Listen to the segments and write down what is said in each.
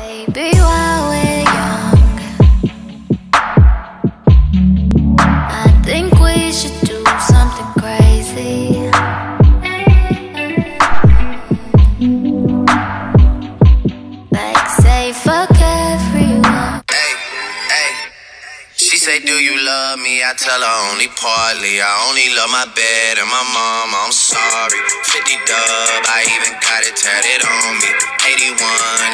Baby, while we're young, I think we should do something crazy. Like say fuck everyone. She say, do you love me? I tell her only partly. I only love my bed and my mom, I'm sorry. 50 dub, I even got it tatted on me. 81,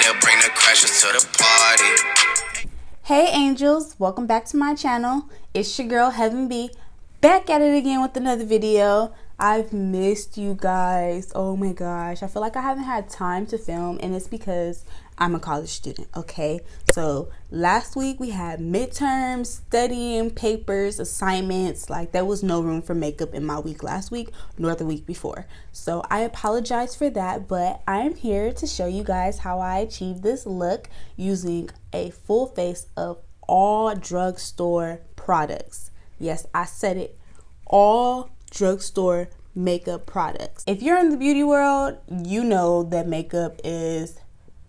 they'll bring the crashers to the party. Hey angels, welcome back to my channel. It's your girl Heavenb, back at it again with another video. I've missed you guys. Oh my gosh, I feel like I haven't had time to film, and it's because I'm a college student, okay? So last week we had midterms, studying, papers, assignments. Like there was no room for makeup in my week last week nor the week before. So I apologize for that, but I'm here to show you guys how I achieved this look using a full face of all drugstore products. Yes, I said it, all drugstore makeup products. If you're in the beauty world, you know that makeup is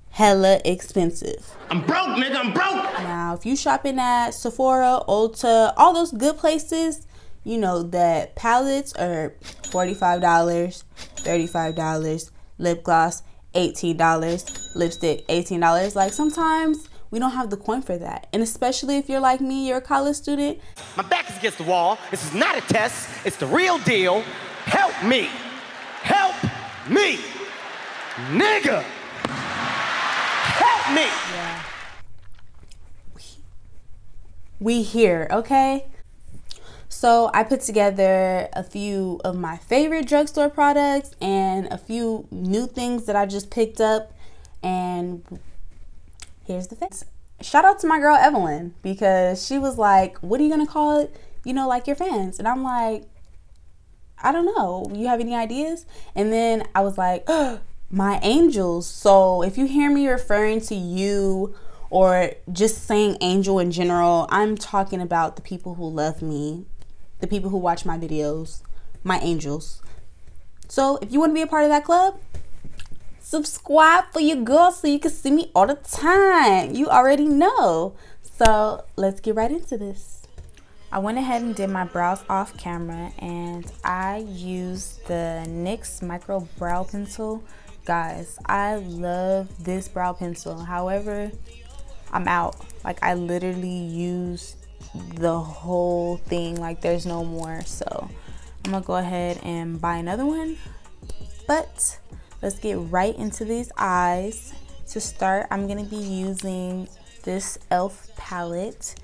hella expensive. I'm broke, nigga, I'm broke. Now, if you shopping at Sephora, Ulta, all those good places, you know that palettes are $45, $35, lip gloss, $18, lipstick, $18. Like sometimes we don't have the coin for that. And especially if you're like me, you're a college student. My back is against the wall. This is not a test. It's the real deal. Help me. Help me. Nigga. Help me. Yeah. We here, okay? So I put together a few of my favorite drugstore products and a few new things that I just picked up, and here's the face. Shout out to my girl Evelyn, because she was like, what are you gonna call it? You know, like your fans. And I'm like, I don't know. You have any ideas? And then I was like, oh, my angels. So if you hear me referring to you or just saying angel in general, I'm talking about the people who love me, the people who watch my videos, my angels. So if you want to be a part of that club, subscribe for your girl so you can see me all the time. You already know. So let's get right into this. I went ahead and did my brows off camera, and I used the NYX micro brow pencil. Guys, I love this brow pencil. However, I'm out. Like I literally used the whole thing. Like there's no more. So I'm gonna go ahead and buy another one. But let's get right into these eyes. To start, I'm gonna be using this e.l.f. palette.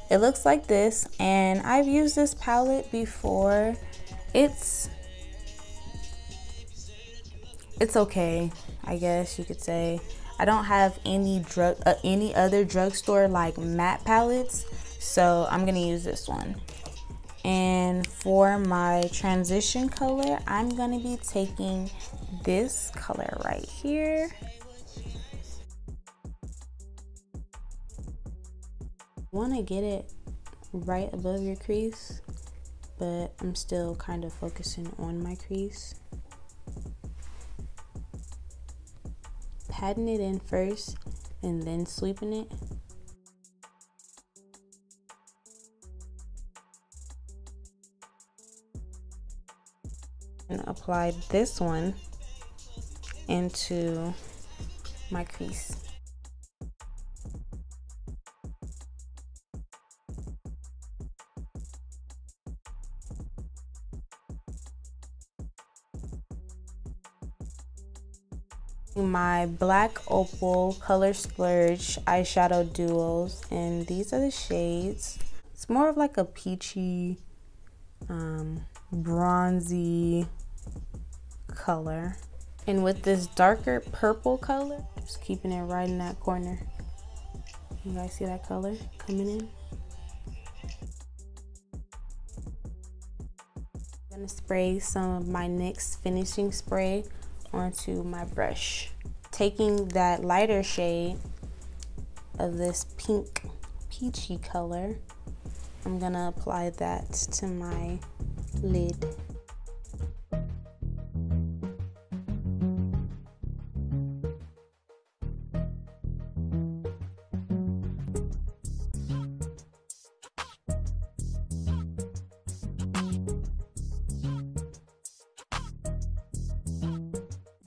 It looks like this, and I've used this palette before. It's okay, I guess you could say. I don't have any other drugstore like matte palettes, so I'm gonna use this one. And for my transition color, I'm gonna be taking this color right here. Want to get it right above your crease, but I'm still kind of focusing on my crease. Patting it in first and then sweeping it. And apply this one into my crease. My black Opal Color Splurge eyeshadow duos, and these are the shades. It's more of like a peachy, bronzy color. And with this darker purple color, just keeping it right in that corner. You guys see that color coming in? I'm gonna spray some of my NYX finishing spray onto my brush. Taking that lighter shade of this pink peachy color, I'm gonna apply that to my lid.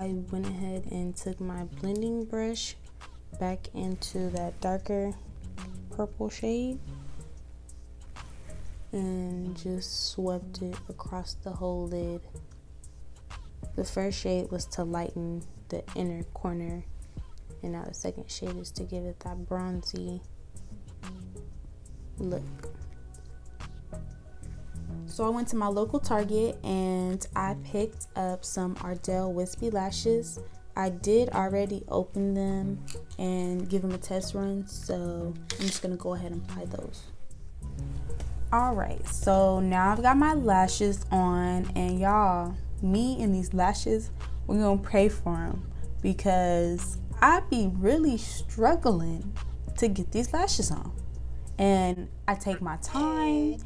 I went ahead and took my blending brush back into that darker purple shade and just swept it across the whole lid. The first shade was to lighten the inner corner, and now the second shade is to give it that bronzy look. So I went to my local Target and I picked up some Ardell Wispy Lashes. I did already open them and give them a test run, so I'm just gonna go ahead and apply those. Alright, so now I've got my lashes on, and y'all, me and these lashes, we're gonna pray for them because I be really struggling to get these lashes on. And I take my time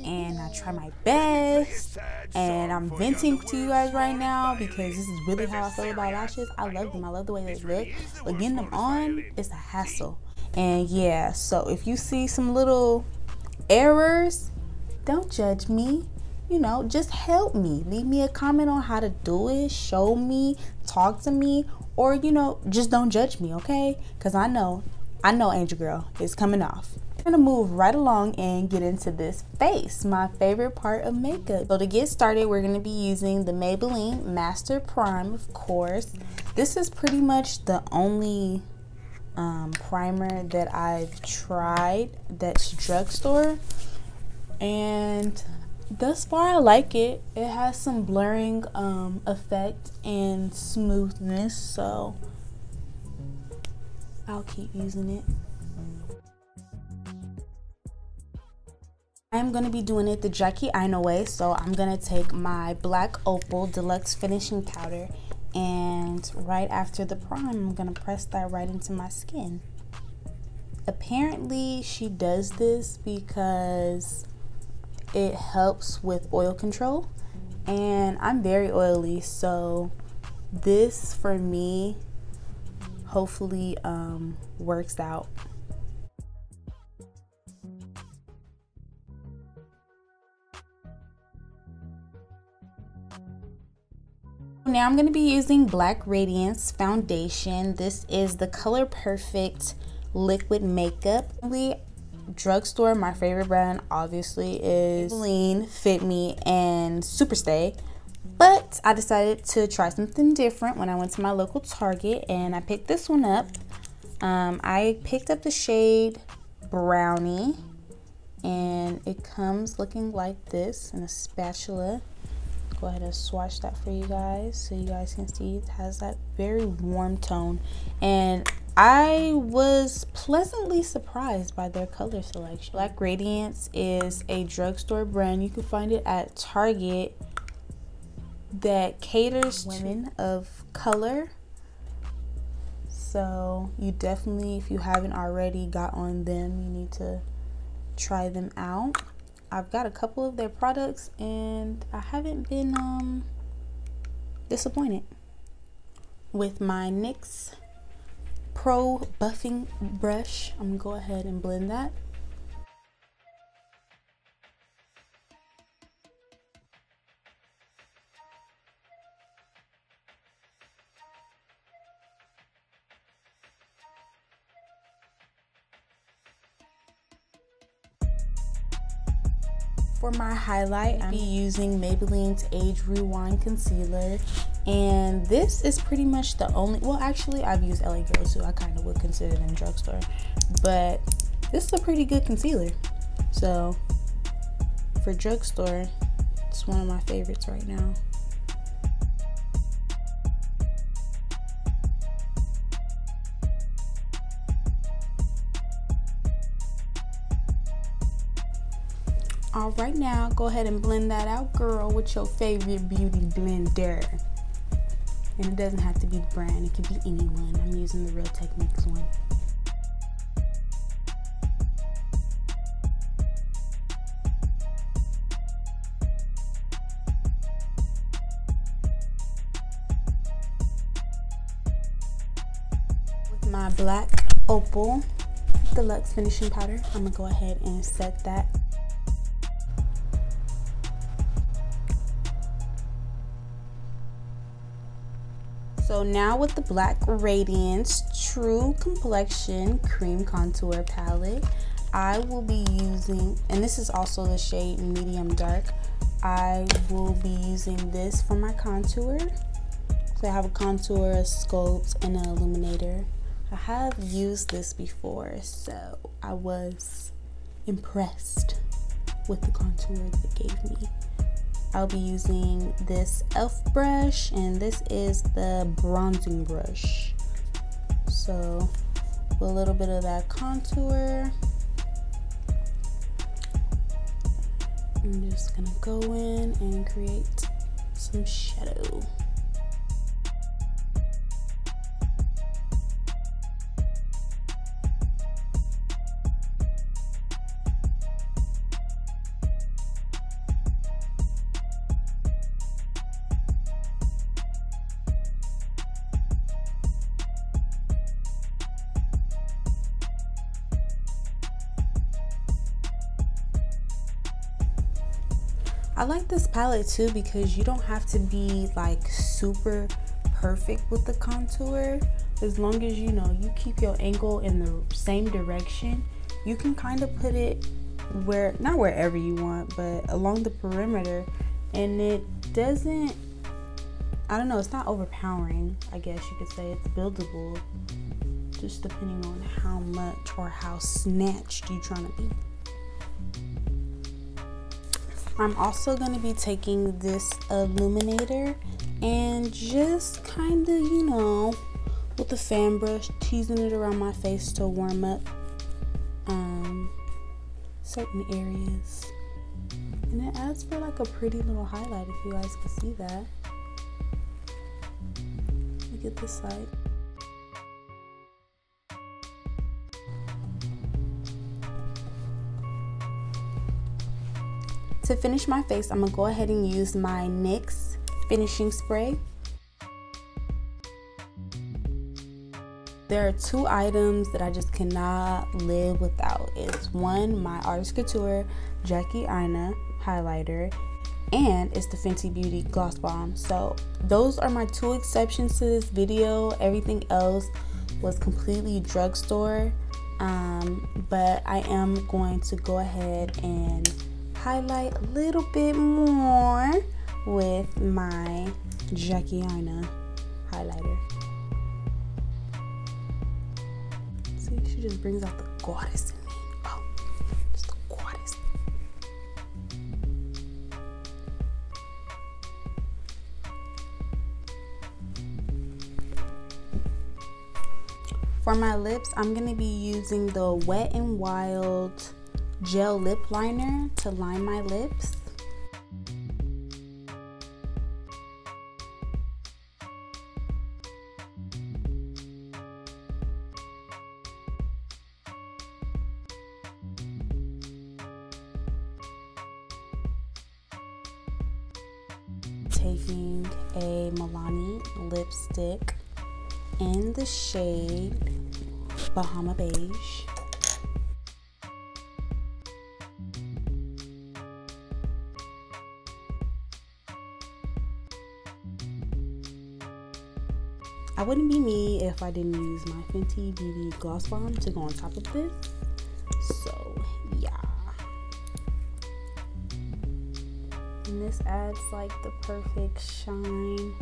and I try my best, and I'm venting to you guys right now because this is really how I feel about lashes. I love them. I love the way they look, but getting them on is a hassle. And yeah, so if you see some little errors, don't judge me. You know, just help me. Leave me a comment on how to do it. Show me, talk to me, or you know, just don't judge me, okay? Because I know Angel Girl is coming off. I'm gonna move right along and get into this face, my favorite part of makeup. So to get started, we're gonna be using the Maybelline Master Prime, of course. This is pretty much the only primer that I've tried that's drugstore, and thus far I like it. It has some blurring effect and smoothness, so I'll keep using it. I'm going to be doing it the Jackie Aina way, so I'm going to take my black Opal Deluxe finishing powder, and right after the prime, I'm going to press that right into my skin. Apparently, she does this because it helps with oil control, and I'm very oily, so this for me hopefully works out. Now I'm going to be using Black Radiance foundation. This is the Color Perfect liquid makeup. Drugstore, my favorite brand obviously is Milani, Fit Me, and Superstay. But I decided to try something different when I went to my local Target, and I picked this one up. I picked up the shade Brownie, and it comes looking like this in a spatula. Go ahead and swatch that for you guys so you guys can see it has that very warm tone, and I was pleasantly surprised by their color selection. Black Radiance is a drugstore brand. You can find it at Target that caters to women of color, so you definitely, if you haven't already got on them, you need to try them out. I've got a couple of their products and I haven't been disappointed. With my NYX Pro buffing brush, I'm gonna go ahead and blend that. For my highlight, I'll be using Maybelline's Age Rewind Concealer. And this is pretty much the only, well actually I've used LA Girls, so I kind of would consider them drugstore. But this is a pretty good concealer. So for drugstore, it's one of my favorites right now. All right, now go ahead and blend that out, girl, with your favorite beauty blender. And it doesn't have to be the brand, it could be anyone. I'm using the Real Techniques one. With my black Opal Deluxe finishing powder, I'm gonna go ahead and set that. So now with the black Radiance True Complexion Cream Contour Palette, I will be using, and this is also the shade medium dark, I will be using this for my contour. So I have a contour, a sculpt, and an illuminator. I have used this before, so I was impressed with the contour that it gave me. I'll be using this e.l.f. brush, and this is the bronzing brush. So with a little bit of that contour, I'm just gonna go in and create some shadow. I like this palette too because you don't have to be like super perfect with the contour. As long as you know you keep your angle in the same direction, you can kind of put it where, not wherever you want, but along the perimeter, and it doesn't, I don't know, it's not overpowering, I guess you could say. It's buildable, just depending on how much or how snatched you're trying to be. I'm also going to be taking this illuminator and just kind of, you know, with the fan brush, teasing it around my face to warm up certain areas. And it adds for like a pretty little highlight, if you guys can see that. Look at this side. To finish my face, I'm gonna go ahead and use my NYX finishing spray. There are two items that I just cannot live without. It's one, my Artist Couture Jackie Aina highlighter, and it's the Fenty Beauty Gloss Bomb. So those are my two exceptions to this video. Everything else was completely drugstore, but I am going to go ahead and highlight a little bit more with my Jackie Aina highlighter. See, she just brings out the goddess in me. Oh, just the goddess. For my lips, I'm gonna be using the Wet n Wild gel lip liner to line my lips. Taking a Milani lipstick in the shade Bahama Beige. I wouldn't be me if I didn't use my Fenty Beauty Gloss Bomb to go on top of this. So, yeah. And this adds like the perfect shine.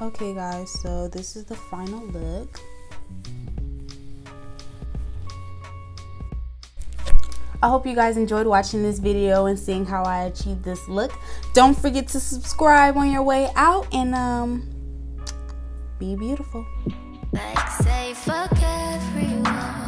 Okay guys, so this is the final look. I hope you guys enjoyed watching this video and seeing how I achieved this look. Don't forget to subscribe on your way out, and be beautiful. Like say fuck everyone.